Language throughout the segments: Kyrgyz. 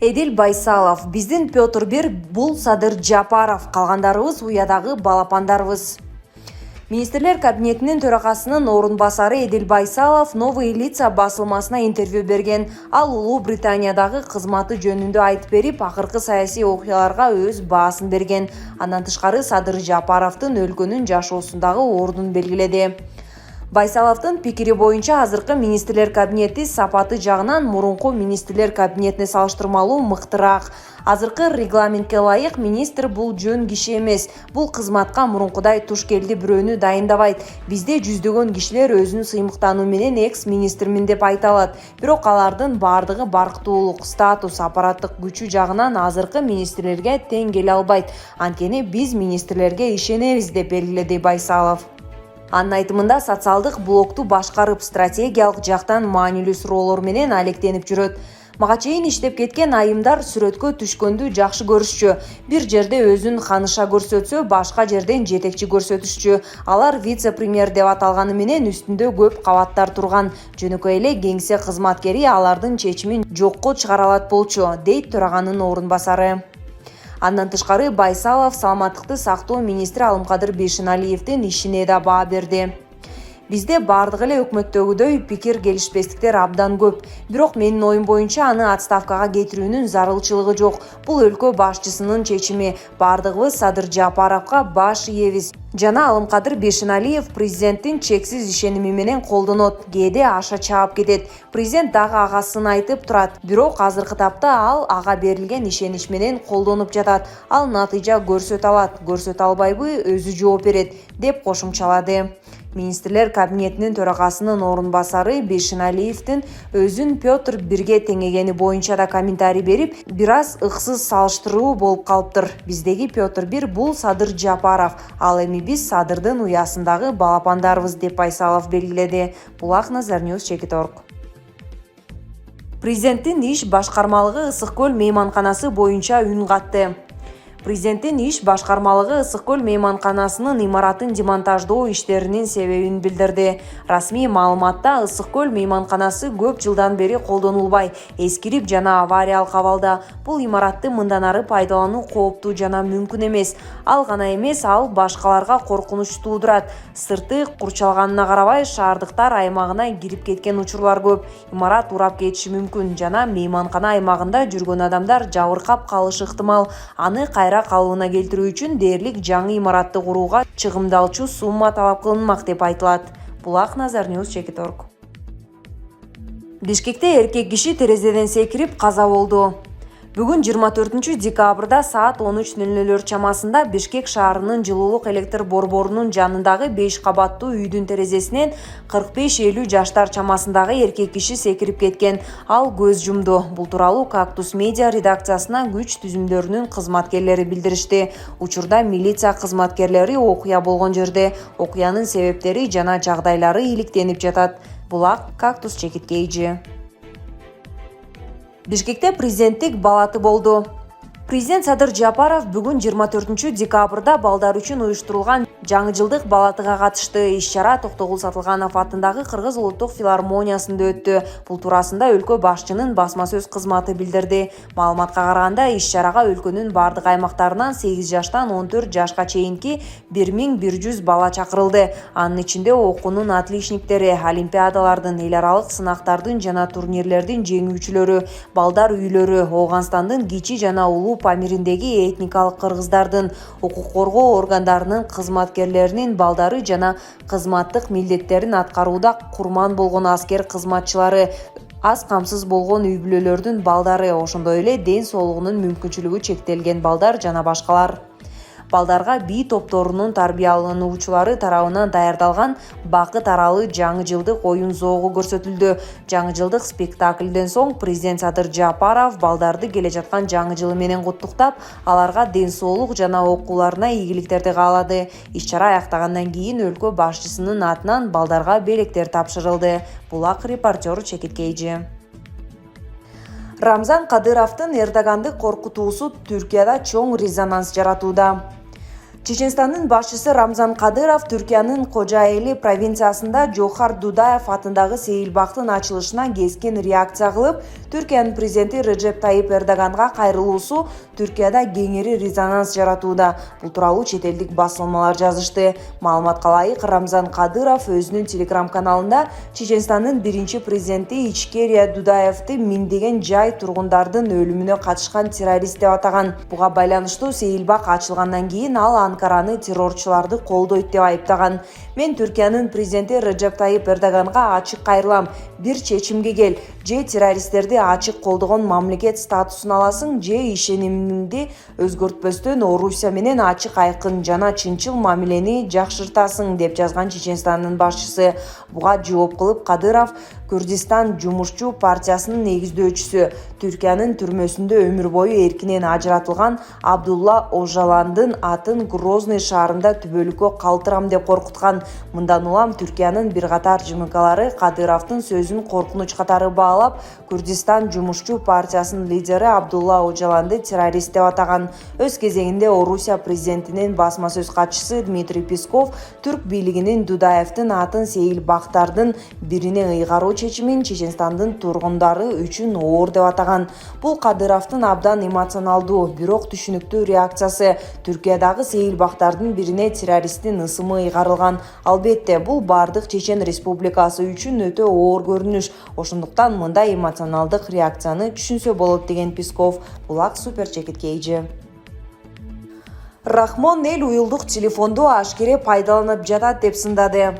Эдил Байсалов, биздин Петр Бир, бул Садыр Жапаров, калгандарыбыз уядагы балапандарыбыз. Министрлер кабинетинин төрагасынын орун басары Эдил Байсалов Новые лица басылмасына интервью берген. Ал Улуу Британиядагы кызматы жөнүндө айтып берип, акыркы саясий окуяларга өз баасын берген. Андан тышкары Садыр Жапаровдун өлкөнүн жашоосундагы ордун белгиледи. Байсаловдун пикири боюнча азыркы министрлер кабинети сапаты жагынан мурунку министрлер кабинетине салыштырмалуу мыктыраак. Азыркы регламентке ылайык министр бул жөн киши эмес. Бул кызматка мурункудай туш келди бирөөнү дайындабайт. Бизде жүздөгөн кишилер өзүн сыймыктануу менен экс-министрмин деп айта алат. Бирок алардын бардыгы барктуулук, статус, аппараттык күчү жагынан азыркы министрлерге тең келе албайт. Анткени биз министрлерге ишенебиз деп белгиледи Байсалов. Анын айтымында социалдык блокту башкарып, стратегиялык жактан маанилүү суроолор менен алектенип жүрөт. Мага чейин иштеп кеткен айымдар сүрөткө түшкөндү жакшы көрүшчү. Бир жерде өзүн ханыша көрсөтсө, башка жерден жетекчи көрсөтүшчү. Алар вице-премьер деп аталганы менен үстүндө көп кабаттар турган. Жөнөкөй эле кеңсе кызматкери алардын чечимин жокко чыгара алат болчу, дейт төраганын орун басары. Андан тышкары Байсалов саламаттыкты сактоо министри Алымкадыр Бейшеналиевдин ишине да баа берди. Бизде бардык эле өкмөттөгүдөй пикир келишпестиктер абдан көп. Бирок менин оюм боюнча аны отставкага кетирүүнүн зарылчылыгы жок. Бул өлкө башчысынын чечими. Бардыгыбыз Садыр Жапаровго баш ийебиз. Жана Алымкадыр Бейшеналиев президенттин чексиз ишеними менен колдонот. Кээде аша чаап кетет. Президент дагы агасын айтып турат. Бирок азыркы тапта ал ага берилген ишенич менен колдонуп жатат. Ал натыйжа көрсөтө алат, көрсөтө албайбы өзү жооп берет, деп кошумчалады. Министрлер кабинетинин төрагасынын орун басары Бейшеналиевдин өзүн Петр Бирге теңегени боюнча да комментарий берип, бир аз ыксыз салыштыруу болуп калыптыр. Биздеги Петр Бир бул Садыр Жапаров, ал эми биз Садырдын уясындагы балапандарыбыз, деп Байсалов белгиледи. Булак Назарньюз, Чекиторг. Президенттин иш башкармалыгы Ысык көл мейманканасы боюнча үн катты. Президенттин иш башкармалыгы Ысык көл мейманканасынын имаратын демонтаждоо иштеринин себебин билдирди. Расмий маалыматта Ысык көл мейманканасы көп жылдан бери колдонулбай, эскирип жана авариялык абалда. Бул имаратты мындан ары пайдалануу кооптуу жана мүмкүн эмес. Ал гана эмес, ал башкаларга коркунуч туудурат. Сырты курчалганына карабай, шаардыктар аймагына кирип кеткен учурлар көп. Имарат урап кетиши мүмкүн жана мейманкана аймагында жүргөн адамдар жабыркап калышы ыктымал. Аны кайра калыбына келтирүү үчүн дээрлик жаңы имаратты курууга чыгымдалчу сумма талап кылынмак, деп айтылат. Булак Назарньюз, Чекиторг. Бишкекте эркек киши терезеден секирип каза болду. Бүгүн 24 декабрда саат 13:00 чамасында Бишкек шаарынын жылуулук электр борборунун жанындагы 5 кабаттуу үйдүн терезесинен 45-50 жаштар чамасындагы эркек киши секирип кеткен. Ал көз жумду. Бул тууралуу Кактус медиа редакциясына күч түзүмдөрүнүн кызматкерлери билдиришти. Учурда милиция кызматкерлери окуя болгон жерде. Окуянын себептери жана жагдайлары иликтенип жатат. Булак Кактус чекиткейжи. Бишкекте президенттик балаты болду. Президент Садыр Жапаров бүгүн 24 декабрда балдар үчүн уюштурулган жаңы жылдык балатыга катышты. Иш-чара Токтогул Сатылганов атындагы Кыргыз улуттук филармониясында өттү. Бул туурасында өлкө башчынын басма сөз кызматы билдирди. Маалыматка караганда, иш-чарага өлкөнүн бардык аймактарынан 8 жаштан 14 жашка чейинки 1100 бала чакырылды. Анын ичинде окуунун отличниктери, олимпиадалардын, эл аралык сынактардын жана турнирлердин жеңүүчүлөрү, балдар үйлөрү, Ооганстандын кичи жана улуу Памириндеги этникалык кыргыздардын, укук коргоо органдарынын кызматкерлеринин балдары жана кызматтык милдеттерин аткарууда курман болгон аскер кызматчылары, аз камсыз болгон үй бүлөлөрдүн балдары, ошондой эле ден соолугунун мүмкүнчүлүгү чектелген балдар жана башкалар. Балдарга бий топторунун тарбиялануучулары тарабынан даярдалган бакыт аралы жаңы жылдык оюн зоогу көрсөтүлдү. Жаңы жылдык спектаклден соң президент Садыр Жапаров балдарды келе жаткан жаңы жылы менен куттуктап, аларга ден соолук жана окууларына ийгиликтерди каалады. Иш-чара аяктагандан кийин өлкө башчысынын атынан балдарга белектер тапшырылды. Булак репортер Чекиткейжи. Рамзан Кадыровдун Эрдоганды коркутуусу Түркияда чоң резонанс жаратууда. Чеченстандын башчысы Рамзан Кадыров Түркиянын Кожаэли провинциясында Жохар Дудаев атындагы сейилбактын ачылышына кескин реакция кылып, Түркиянын президенти Реджеп Тайип Эрдоганга кайрылуусу Түркияда кеңири резонанс жаратууда. Бул тууралуу чет элдик басылмалар жазышты. Маалыматка ылайык, Рамзан Кадыров өзүнүн телеграм-каналында Чеченстандын биринчи президенти Ичкерия Дудаевди миңдеген жай тургундардын өлүмүнө катышкан террорист деп атаган. Буга байланыштуу сейилбак ачылгандан кийин ал Анкараны террорчуларды колдойт деп айыптаган. Мен Түркиянын президенти Реджеп Тайип Эрдоганга ачык кайрылам. Бир чечимге кел. Же террористтерди ачык колдогон мамлекет статусун аласың, же ишенимиңди өзгөртпөстөн Орусия менен ачык айкын жана чынчыл мамилени жакшыртасың, деп жазган Чеченстандын башчысы. Буга жооп кылып Кадыров Күрдистан жумушчу партиясынын негиздөөчүсү, Түркиянын түрмөсүндө өмүр бою эркинен ажыратылган Абдулла Ожаландын атын Грозный шаарында түбөлүккө калтырам деп коркуткан. Мындан улам Түркиянын бир катар ЖМКлары Кадыровдун сөзүн коркунуч катары баалап, Күрдистан жумушчу партиясынын лидери Абдулла Ожаланды террорист деп атаган. Өз кезегинде Орусия президентинин басма сөз катчысы Дмитрий Песков түрк бийлигинин Дудаевдин атын сейилбактардын бирине ыйгаруу чечимин Чеченстандын тургундары үчүн оор деп атаган. Бул Кадыровдун абдан эмоционалдуу, бирок түшүнүктүү реакциясы. Түркиядагы сейилбактардын бирине террористтин ысымы ыйгарылган. Албетте, бул бардык Чечен Республикасы үчүн өтө оор көрүнүш. Ошондуктан мындай эмоционалдык реакцияны түшүнсө болот, деген Песков. Булак супер чекитке ийже. Рахмон эл уюлдук телефонду ашкере пайдаланып жатат деп сындады.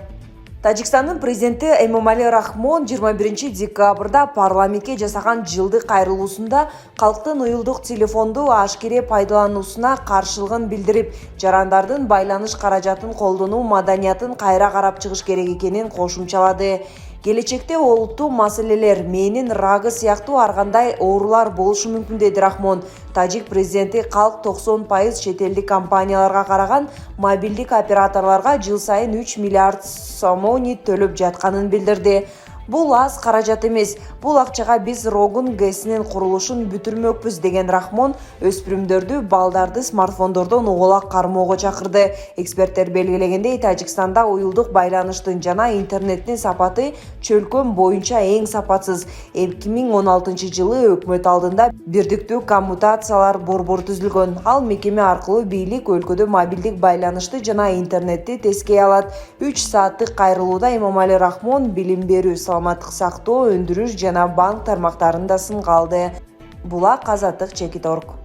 Тажикстандын президенти Эмомали Рахмон 21 декабрда парламентке жасаган жылдык кайрылуусунда калктын уюлдук телефонду ашкере пайдалануусуна каршылыгын билдирип, жарандардын байланыш каражатын колдонуу маданиятын кайра карап чыгыш керек экенин кошумчалады. Келечекте олуттуу маселелер, менин рагы сыяктуу ар кандай оорулар болушу мүмкүн, деди Рахмон. Тажик президенти калк 90% чет элдик компанияларга караган мобилдик операторлорго жыл сайын 3 миллиард сомони төлөп жатканын билдирди. Бул аз каражат эмес. Бул акчага биз Рогун ГЭСинин курулушун бүтүрмөкпүз, деген Рахмон өспүрүмдөрдү балдарды смартфондордон уголак кармоого чакырды. Эксперттер белгилегендей, Тажикстанда уюлдук байланыштын жана интернеттин сапаты чөлкөм боюнча эң сапатсыз. 2016 жылы өкмөт алдында бирдиктүү коммутациялар борбору түзүлгөн. Ал мекеме аркылуу бийлик өлкөдө мобилдик байланышты жана интернетти тескей алат. 3 сааттык кайрылууда Эмомали Рахмон билим берүү, саламаттык сактоо, өндүрүш жана банк тармактарында сынга алды. Булак Азаттык чекит.org.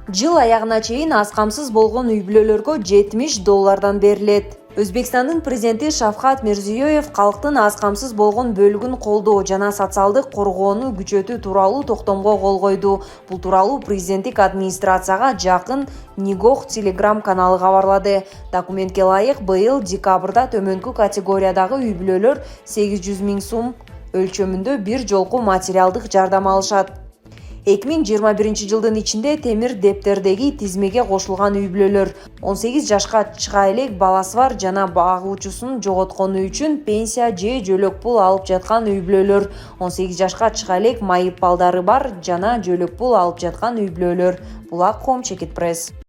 Жыл аягына чейин аз камсыз болгон үй-бүлөлөргө $70 берилет. Өзбекстандын президенти Шавкат Мирзиёев калктын аз камсыз болгон бөлүгүн колдоо жана социалдык коргоону күчөтүү тууралуу токтомго кол койду. Бул тууралуу президенттик администрацияга жакын Нигох телеграм каналы кабарлады. Документке ылайык, быйыл декабрда төмөнкү категориядагы үй-бүлөлөр 800 000 сум өлчөмүндө бир жолку материалдык жардам алышат. 2021 жылдын ичинде темир дептердеги тизмеге кошулган үй-бүлөлөр 18 жашка чыга элек баласы бар жана багуучусун жоготкону үчүн пенсия же жөлөк пул алып жаткан үй-бүлөлөр, 18 жашка чыга элек майып балдары бар жана жөлөк пул алып жаткан үй-бүлөлөр. Булак.com чекит пресс.